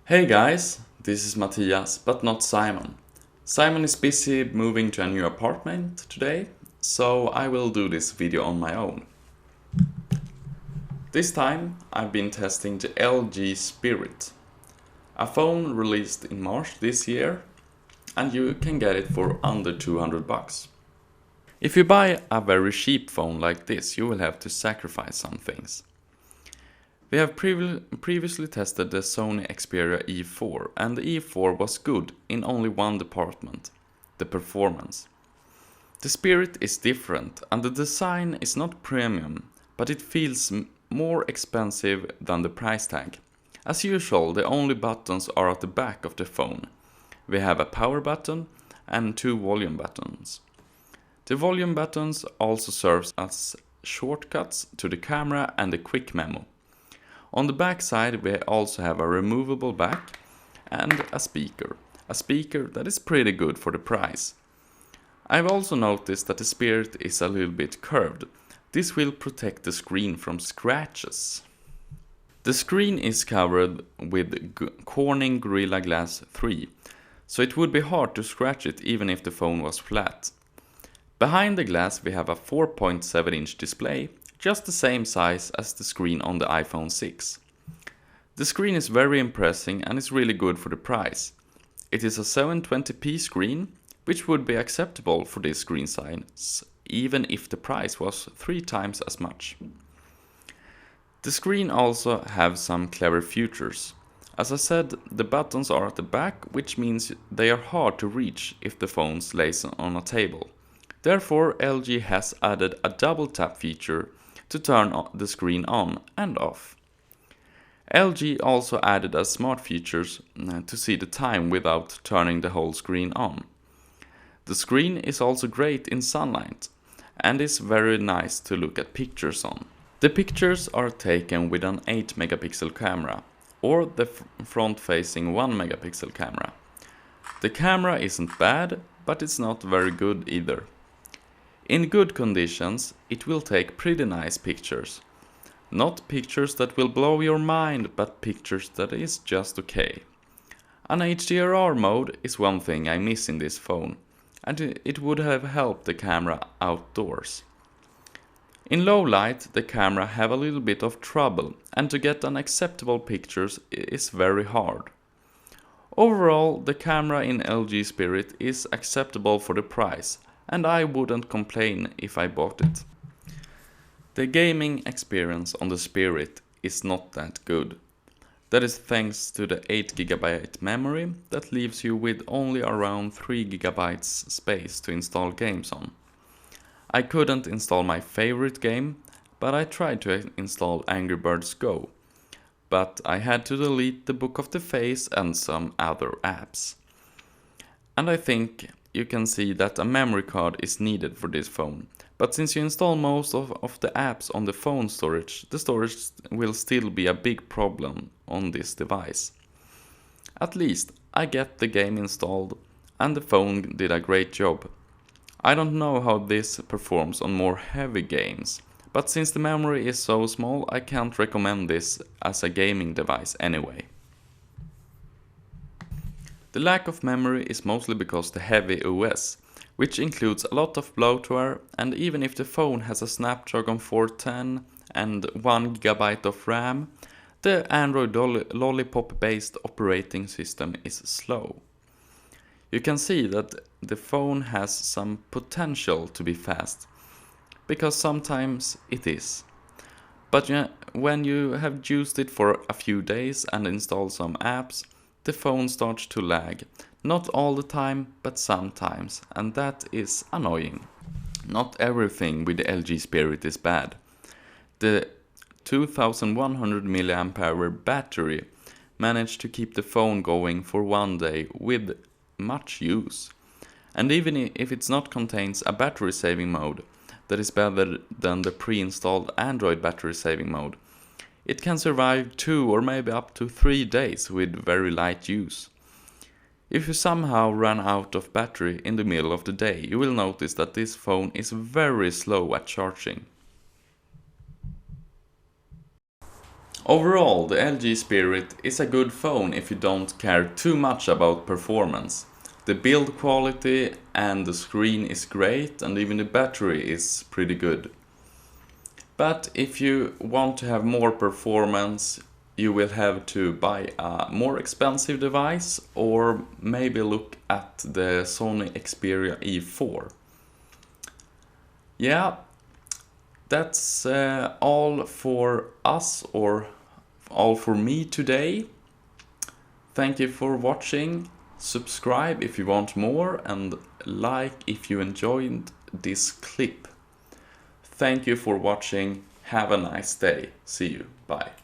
Hey guys, this is Mathias, but not Simon. Simon is busy moving to a new apartment today, so I will do this video on my own. This time I've been testing the LG Spirit, a phone released in March this year, and you can get it for under 200 bucks. If you buy a very cheap phone like this, you will have to sacrifice some things. We have previously tested the Sony Xperia E4, and the E4 was good in only one department, the performance. The Spirit is different, and the design is not premium, but it feels more expensive than the price tag. As usual, the only buttons are at the back of the phone. We have a power button and two volume buttons. The volume buttons also serve as shortcuts to the camera and the quick memo. On the back side we also have a removable back and a speaker that is pretty good for the price. I've also noticed that the Spirit is a little bit curved. This will protect the screen from scratches. The screen is covered with Corning Gorilla Glass 3, so it would be hard to scratch it even if the phone was flat. Behind the glass we have a 4.7-inch display, just the same size as the screen on the iPhone 6. The screen is very impressive and is really good for the price. It is a 720p screen, which would be acceptable for this screen size, even if the price was 3 times as much. The screen also have some clever features. As I said, the buttons are at the back, which means they are hard to reach if the phone lays on a table. Therefore, LG has added a double tap feature to turn the screen on and off. LG also added a smart features to see the time without turning the whole screen on. The screen is also great in sunlight and is very nice to look at pictures on. The pictures are taken with an 8 megapixel camera or the front-facing 1 megapixel camera. The camera isn't bad, but it's not very good either. In good conditions, it will take pretty nice pictures. Not pictures that will blow your mind, but pictures that is just okay. An HDR mode is one thing I miss in this phone, and it would have helped the camera outdoors. In low light, the camera have a little bit of trouble, and to get an acceptable pictures is very hard. Overall, the camera in LG Spirit is acceptable for the price, and I wouldn't complain if I bought it. The gaming experience on the Spirit is not that good. That is thanks to the 8GB memory that leaves you with only around 3GB space to install games on. I couldn't install my favorite game, but I tried to install Angry Birds Go. But I had to delete the Book of the Face and some other apps. And I think you can see that a memory card is needed for this phone. But since you install most of the apps on the phone storage, the storage will still be a big problem on this device. At least I get the game installed and the phone did a great job. I don't know how this performs on more heavy games, but since the memory is so small, I can't recommend this as a gaming device anyway. The lack of memory is mostly because the heavy OS, which includes a lot of bloatware, and even if the phone has a Snapdragon 410 and 1GB of RAM, the Android Lollipop based operating system is slow. You can see that the phone has some potential to be fast, because sometimes it is. But when you have used it for a few days and installed some apps, the phone starts to lag. Not all the time, but sometimes, and that is annoying. Not everything with the LG Spirit is bad. The 2100 mAh battery managed to keep the phone going for one day with much use. And even if it not contains a battery saving mode that is better than the pre-installed Android battery saving mode, it can survive 2 or maybe up to 3 days with very light use. If you somehow run out of battery in the middle of the day, you will notice that this phone is very slow at charging. Overall, the LG Spirit is a good phone if you don't care too much about performance. The build quality and the screen is great, and even the battery is pretty good. But if you want to have more performance, you will have to buy a more expensive device or maybe look at the Sony Xperia E4. Yeah, that's all for us, or all for me today. Thank you for watching. Subscribe if you want more, and like if you enjoyed this clip. Thank you for watching. Have a nice day. See you. Bye.